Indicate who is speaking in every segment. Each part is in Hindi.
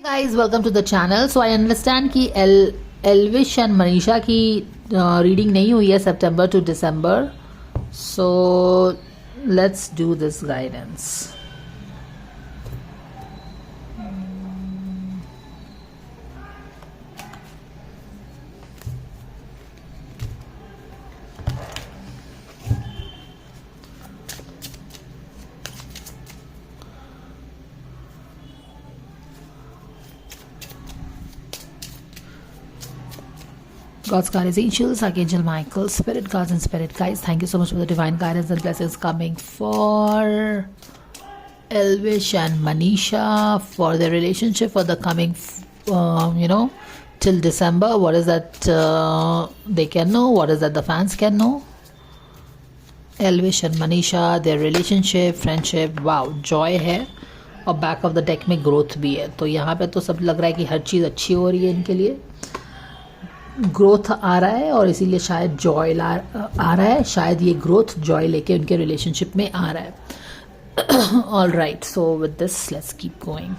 Speaker 1: Guys welcome to the channel. So I understand कि एल्विश एंड मनीषा की रीडिंग नहीं हुई है सितंबर टू दिसंबर. So let's do this guidance. God's guidance, angels, Archangel Michael, spirit guides and spirit guides. Thank you so much for the divine guidance and blessings coming for Elvish and Manisha for their relationship for the coming, till December. What is that they can know? What is that the fans can know? Elvish and Manisha, their relationship, friendship. Wow, joy है और बैक ऑफ द डेक में ग्रोथ भी है. तो यहाँ पे तो सब लग रहा है कि हर चीज़ अच्छी हो रही है इनके लिए. ग्रोथ आ रहा है और इसीलिए शायद जॉय आ रहा है. शायद ये ग्रोथ जॉय लेके उनके रिलेशनशिप में आ रहा है. All right, so with this let's keep going.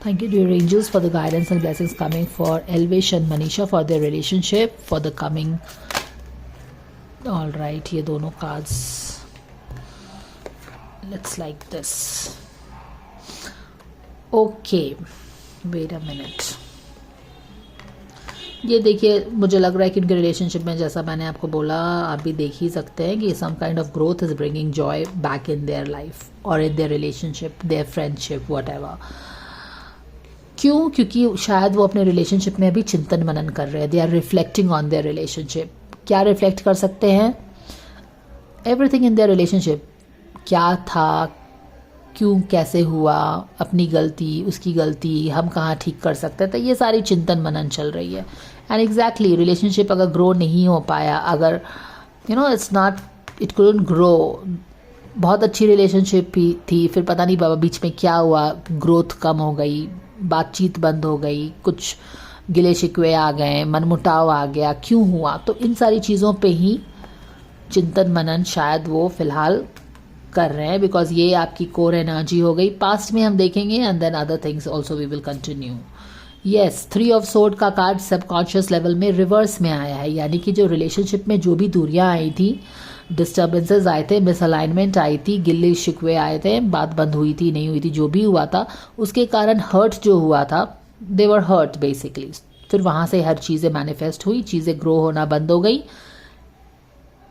Speaker 1: Thank you dear angels for the guidance and blessings coming for Elvish and Manisha for their relationship for the coming. All right, ये दोनों cards. Let's like this. Okay, wait a minute. ये देखिए, मुझे लग रहा है कि उनके रिलेशनशिप में, जैसा मैंने आपको बोला, आप भी देख ही सकते हैं कि some kind of growth is bringing joy back in their life or in their relationship, their friendship, whatever. क्यों? क्योंकि शायद वो अपने रिलेशनशिप में अभी चिंतन मनन कर रहे हैं. They are reflecting on their relationship. क्या रिफ्लेक्ट कर सकते हैं? Everything in their relationship. क्या था, क्यों, कैसे हुआ, अपनी गलती, उसकी गलती, हम कहाँ ठीक कर सकते हैं. तो ये सारी चिंतन मनन चल रही है. एंड एग्जैक्टली रिलेशनशिप अगर ग्रो नहीं हो पाया, अगर it's not, it couldn't grow. बहुत अच्छी रिलेशनशिप थी, फिर पता नहीं बाबा बीच में क्या हुआ, ग्रोथ कम हो गई, बातचीत बंद हो गई, कुछ गिले शिकवे आ गए, मनमुटाव आ गया. क्यों हुआ? तो इन सारी चीज़ों पे ही चिंतन मनन शायद वो फिलहाल कर रहे हैं. बिकॉज ये आपकी कोर एनर्जी हो गई. पास्ट में हम देखेंगे and then other things also we will continue. Yes, 3 of sword का कार्ड सबकॉन्शियस लेवल में रिवर्स में आया है. यानी कि जो रिलेशनशिप में जो भी दूरियां आई थी, डिस्टर्बेंसेस आए थे, मिसअलाइनमेंट आई थी, गिल्ले शिकवे आए थे, बात बंद हुई थी, नहीं हुई थी, जो भी हुआ था उसके कारण हर्ट जो हुआ था, दे वर हर्ट बेसिकली. फिर वहाँ से हर चीज़ें मैनिफेस्ट हुई, चीज़ें ग्रो होना बंद हो गई,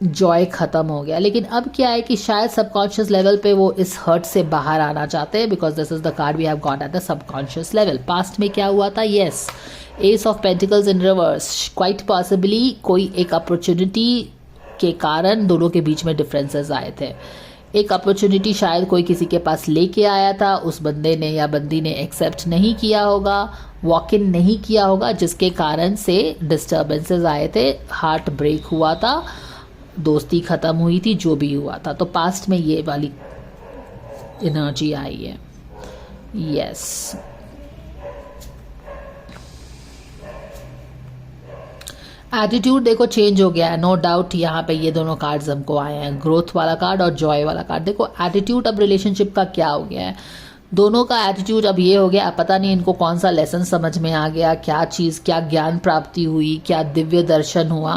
Speaker 1: जॉय ख़त्म हो गया. लेकिन अब क्या है कि शायद सबकॉन्शियस लेवल पे वो इस हर्ट से बाहर आना चाहते हैं. Because this is the card we have got at the subconscious level. Past में क्या हुआ था? Yes, ace of pentacles in reverse. Quite possibly कोई एक अपॉर्चुनिटी के कारण दोनों के बीच में डिफरेंसेस आए थे. एक अपॉर्चुनिटी शायद कोई किसी के पास लेके आया था, उस बंदे ने या बंदी ने एक्सेप्ट नहीं किया होगा, वॉक इन नहीं किया होगा, जिसके कारण से डिस्टर्बेंसेस आए थे, हार्ट ब्रेक हुआ था, दोस्ती ख़त्म हुई थी, जो भी हुआ था. तो पास्ट में ये वाली एनर्जी आई है. यस, एटीट्यूड देखो चेंज हो गया है, नो डाउट. यहाँ पे ये दोनों कार्ड्स हमको आए हैं, ग्रोथ वाला कार्ड और जॉय वाला कार्ड. देखो एटीट्यूड अब रिलेशनशिप का क्या हो गया है, दोनों का एटीट्यूड अब ये हो गया. पता नहीं इनको कौन सा लेसन समझ में आ गया, क्या चीज़, क्या ज्ञान प्राप्ति हुई, क्या दिव्य दर्शन हुआ.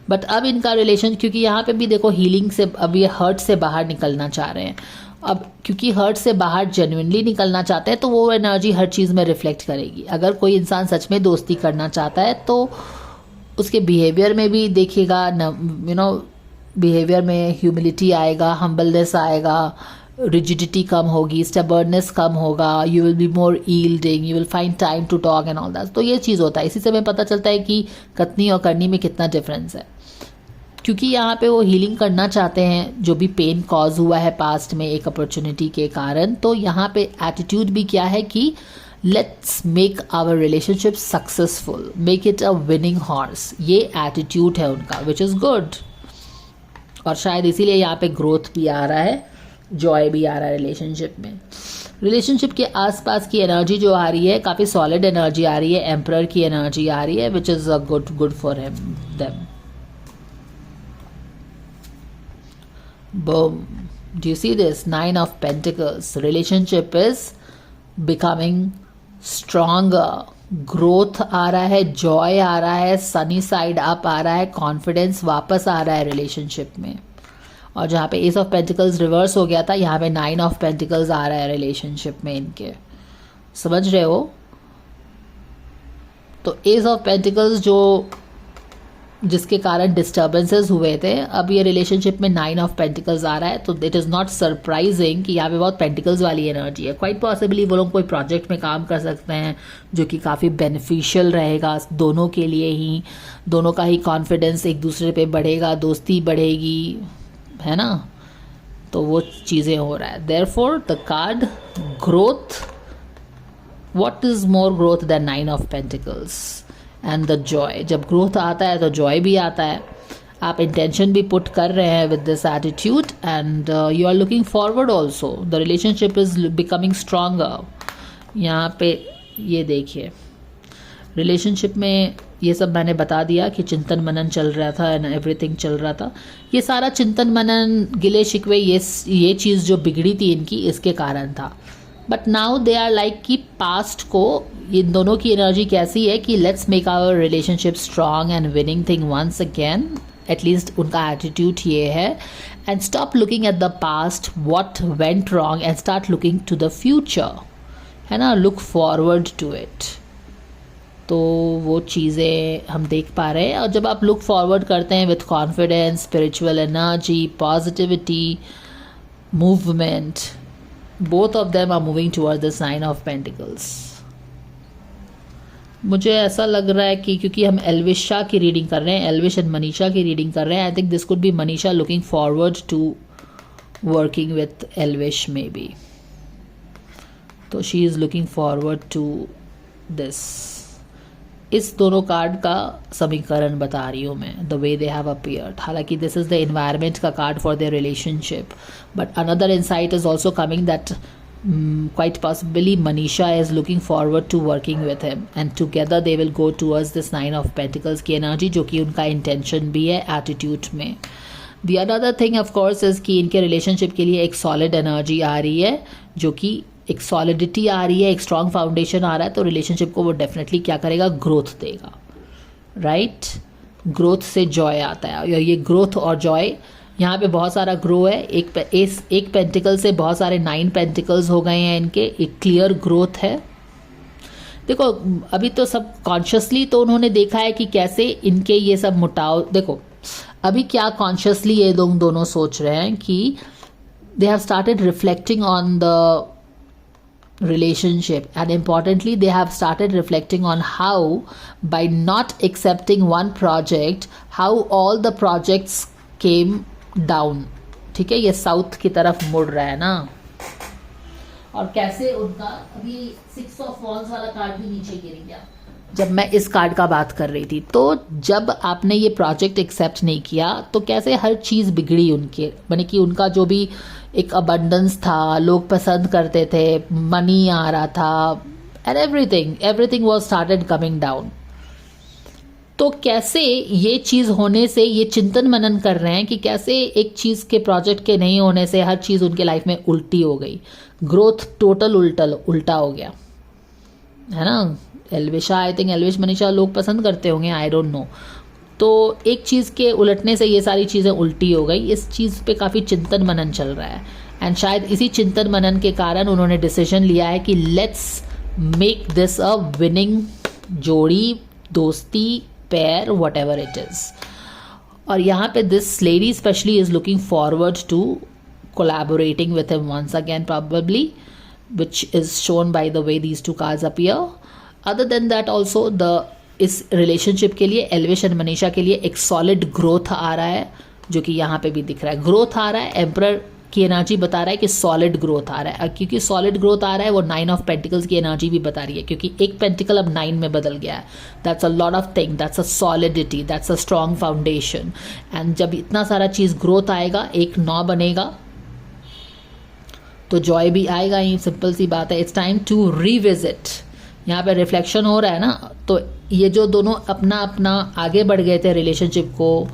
Speaker 1: बट अब इनका रिलेशन, क्योंकि यहाँ पे भी देखो हीलिंग से, अब ये हर्ट से बाहर निकलना चाह रहे हैं. अब क्योंकि हर्ट से बाहर जेन्युइनली निकलना चाहते हैं तो वो एनर्जी हर चीज़ में रिफ्लेक्ट करेगी. अगर कोई इंसान सच में दोस्ती करना चाहता है तो उसके बिहेवियर में भी देखिएगा, बिहेवियर में ह्यूमिलिटी आएगा, हम्बलनेस आएगा, रिजिडिटी कम होगी, स्टेबर्डनेस कम होगा, you will be more yielding, you will find time to talk and all that. तो ये चीज़ होता है. इसी से हमें पता चलता है कि कथनी और करनी में कितना डिफरेंस है. क्योंकि यहाँ पे वो हीलिंग करना चाहते हैं जो भी पेन कॉज हुआ है पास्ट में एक अपॉर्चुनिटी के कारण. तो यहाँ पे एटीट्यूड भी क्या है कि let's make our relationship successful, make it a winning horse. ये एटीट्यूड है उनका, विच इज़ गुड. और शायद इसीलिए यहाँ पे ग्रोथ भी आ रहा है, जॉय भी आ रहा है रिलेशनशिप में। रिलेशनशिप के आसपास की एनर्जी जो आ रही है काफ़ी सॉलिड एनर्जी आ रही है, एम्परर की एनर्जी आ रही है, which is a good for him them. Boom. Do you see this? 9 of Pentacles. Relationship is becoming stronger. Growth आ रहा है, जॉय आ रहा है, सनी साइड अप आ रहा है, कॉन्फिडेंस वापस आ रहा है रिलेशनशिप में। और जहाँ पे एस ऑफ पेंटिकल्स रिवर्स हो गया था, यहाँ पे 9 ऑफ पेंटिकल्स आ रहा है रिलेशनशिप में इनके। समझ रहे हो? तो एस ऑफ पेंटिकल्स जो जिसके कारण डिस्टर्बेंसेस हुए थे, अब ये रिलेशनशिप में 9 ऑफ पेंटिकल्स आ रहा है। तो इट इज़ नॉट सरप्राइजिंग कि यहाँ पे बहुत पेंटिकल्स वाली एनर्जी है। क्वाइट पॉसिबली वो लोग कोई प्रोजेक्ट में काम कर सकते हैं जो कि काफ़ी बेनिफिशियल रहेगा दोनों के लिए ही, दोनों का ही कॉन्फिडेंस एक दूसरे पे बढ़ेगा, दोस्ती बढ़ेगी, है ना? तो वो चीज़ें हो रहा है। Therefore the card growth, what is more growth than 9 of pentacles and the joy. जब ग्रोथ आता है तो जॉय भी आता है। आप इंटेंशन भी पुट कर रहे हैं with this attitude and you are looking forward also. The relationship is becoming stronger. यहाँ पे ये देखिए, रिलेशनशिप में ये सब मैंने बता दिया कि चिंतन मनन चल रहा था एंड एवरीथिंग चल रहा था। ये सारा चिंतन मनन, गिले शिकवे, ये चीज़ जो बिगड़ी थी इनकी, इसके कारण था। But now they are like कि पास्ट को, इन दोनों की एनर्जी कैसी है कि let's make our relationship strong and winning thing once again. At least उनका एटीट्यूड ये है। And stop looking at the past, what went wrong, and start looking to the future, है ना? Look forward to it. तो वो चीज़ें हम देख पा रहे हैं। और जब आप लुक फॉरवर्ड करते हैं with confidence, spiritual energy, positivity, movement, both of them are moving towards this 9 of Pentacles. मुझे ऐसा लग रहा है कि क्योंकि हम एल्विशा की रीडिंग कर रहे हैं, एल्विश एंड मनीषा की रीडिंग कर रहे हैं, I think this could be Manisha looking forward to working with Elvish maybe. तो she is looking forward to this. इस दोनों कार्ड का समीकरण बता रही हूँ मैं, the way they have appeared. हालांकि दिस इज़ द एनवायरनमेंट का card for their relationship, but another insight is also coming that quite possibly Manisha is looking forward to working with him and together they will go towards this 9 of Pentacles की एनर्जी, जो कि उनका इंटेंशन भी है एटीट्यूड में। The other thing of course is कि इनके रिलेशनशिप के लिए एक सॉलिड एनर्जी आ रही है, जो कि एक सॉलिडिटी आ रही है, एक स्ट्रॉन्ग फाउंडेशन आ रहा है। तो रिलेशनशिप को वो डेफिनेटली क्या करेगा, ग्रोथ देगा, राइट? ग्रोथ से जॉय आता है। ये ग्रोथ और जॉय, यहाँ पे बहुत सारा ग्रो है। एक पेंटिकल से बहुत सारे 9 पेंटिकल्स हो गए हैं इनके। एक क्लियर ग्रोथ है। देखो अभी तो सब कॉन्शियसली तो उन्होंने देखा है कि कैसे इनके ये सब मुटाव, देखो अभी क्या कॉन्शियसली ये लोग दोनों सोच रहे हैं कि they have started reflecting on the relationship, and importantly they have started reflecting on how by not accepting one project, how all the projects came down। ठीक है, ये साउथ की तरफ मुड़ रहा है ना, और कैसे उनका अभी 6 ऑफ वॉन्ड्स वाला कार्ड भी नीचे गिर गया जब मैं इस कार्ड का बात कर रही थी। तो जब आपने ये प्रोजेक्ट एक्सेप्ट नहीं किया तो कैसे हर चीज़ बिगड़ी उनके, माने कि उनका जो भी एक अबंडेंस था, लोग पसंद करते थे, मनी आ रहा था, and everything was started coming down. तो कैसे ये चीज़ होने से ये चिंतन मनन कर रहे हैं कि कैसे एक चीज़ के प्रोजेक्ट के नहीं होने से हर चीज़ उनके लाइफ में उल्टी हो गई, ग्रोथ टोटल उल्टा हो गया, है ना? एल्विशा, आई थिंक एल्विश मनीषा लोग पसंद करते होंगे, आई डोंट नो। तो एक चीज़ के उलटने से ये सारी चीज़ें उल्टी हो गई। इस चीज़ पे काफ़ी चिंतन मनन चल रहा है, एंड शायद इसी चिंतन मनन के कारण उन्होंने डिसीजन लिया है कि let's make this a winning जोड़ी, दोस्ती, pair, whatever it is. और यहाँ पे this lady specially is looking forward to collaborating with him once again probably, which is shown by the way these two cards appear. Other than that also इस रिलेशनशिप के लिए एल्विश एंड मनीषा के लिए एक सॉलिड ग्रोथ आ रहा है, जो कि यहाँ पे भी दिख रहा है। ग्रोथ आ रहा है, एम्परर की एनर्जी बता रहा है कि सॉलिड ग्रोथ आ रहा है, क्योंकि सॉलिड ग्रोथ आ रहा है वो 9 ऑफ पेंटिकल्स की एनर्जी भी बता रही है, क्योंकि एक पेंटिकल अब 9 में बदल गया है. That's a lot of thing, that's a solidity, that's a strong foundation. And जब इतना सारा चीज़ ग्रोथ आएगा, एक 9 बनेगा तो जॉय भी आएगा ही. सिंपल सी बात है. It's time to revisit. यहाँ पे रिफ्लेक्शन हो रहा है ना, तो ये जो दोनों अपना अपना आगे बढ़ गए थे रिलेशनशिप को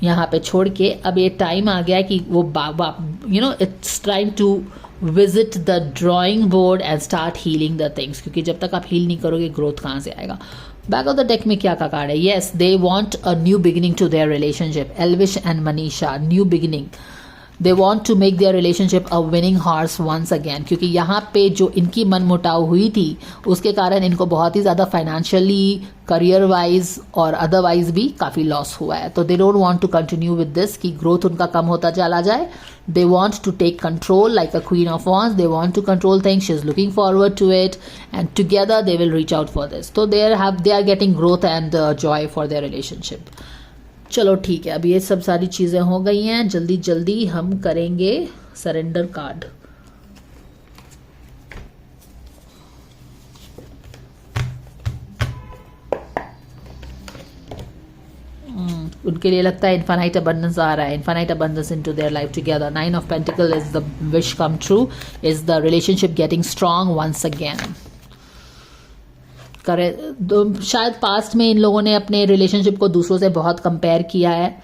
Speaker 1: यहाँ पे छोड़ के, अब ये टाइम आ गया कि वो it's time to visit the drawing board and start healing the things. क्योंकि जब तक आप हील नहीं करोगे, ग्रोथ कहाँ से आएगा. बैक ऑफ द डेक में क्या का कार्ड है? Yes, they want a new beginning to their relationship. Elvish and Manisha, new beginning. They want to make their relationship a winning horse once again. क्योंकि यहाँ पे जो इनकी मन मुटाव हुई थी, उसके कारण इनको बहुत ही ज़्यादा फाइनेंशियली, करियर वाइज और अदरवाइज भी काफ़ी लॉस हुआ है. तो they don't want to continue with this, कि ग्रोथ उनका कम होता चला जाए. They want to take control like a queen of wands. They want to control things. She is looking forward to it and together they will reach out for this. तो they are getting growth and joy for their relationship. चलो ठीक है, अब ये सब सारी चीज़ें हो गई हैं. जल्दी जल्दी हम करेंगे सरेंडर कार्ड. उनके लिए लगता है इन्फानाइट अबंडेंस आ रहा है. Infinite abundance into their life together. 9 of pentacle is the wish come true. Is the relationship getting strong once again. शायद पास्ट में इन लोगों ने अपने रिलेशनशिप को दूसरों से बहुत कंपेयर किया है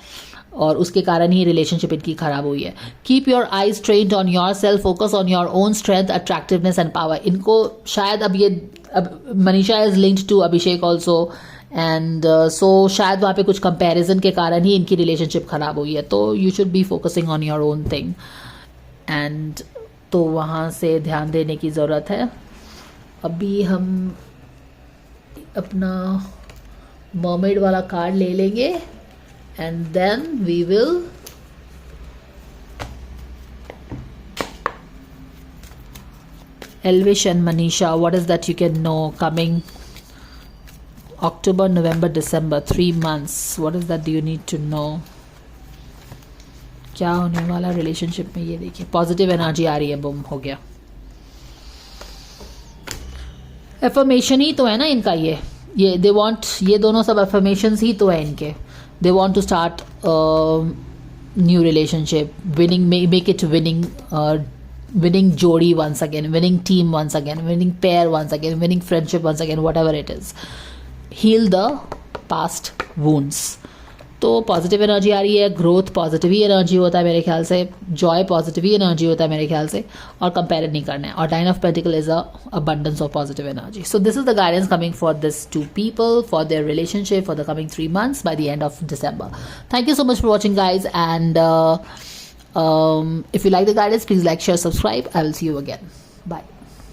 Speaker 1: और उसके कारण ही रिलेशनशिप इनकी खराब हुई है. Keep your eyes trained on your self. Focus on your own strength, attractiveness and power. इनको शायद अब Manisha is linked to Abhishek also and so शायद वहाँ पे कुछ कंपैरिजन के कारण ही इनकी रिलेशनशिप खराब हुई है. तो you should be focusing on your own thing and तो वहाँ से ध्यान देने की ज़रूरत है. अभी हम अपना मर्मेड वाला कार्ड ले लेंगे and then we will Elvish and Manisha, what is that you can know coming October, November, December, 3 months. What is that do you need to know? क्या होने वाला रिलेशनशिप में? ये देखिए पॉजिटिव एनर्जी आ रही है. बूम, हो गया. एफर्मेशन ही तो है ना इनका. ये दे वांट, ये दोनों सब एफर्मेशंस ही तो है इनके. They want to start new relationship, winning, make it winning, winning jodi once again, winning team once again, winning pair once again, winning friendship once again, whatever it is. Heal the past wounds. तो पॉजिटिव एनर्जी आ रही है. ग्रोथ पॉजिटिव ही एनर्जी होता है मेरे ख्याल से. जॉय पॉजिटिव ही एनर्जी होता है मेरे ख्याल से. और कंपेयर नहीं करना है. और 9 of pentacle is a abundance of positive energy. So this is the guidance coming for this two people for their relationship for the coming 3 months by the end of December. Thank you so much for watching, guys, and if you like the guidance, please like, share, subscribe. I will see you again. Bye.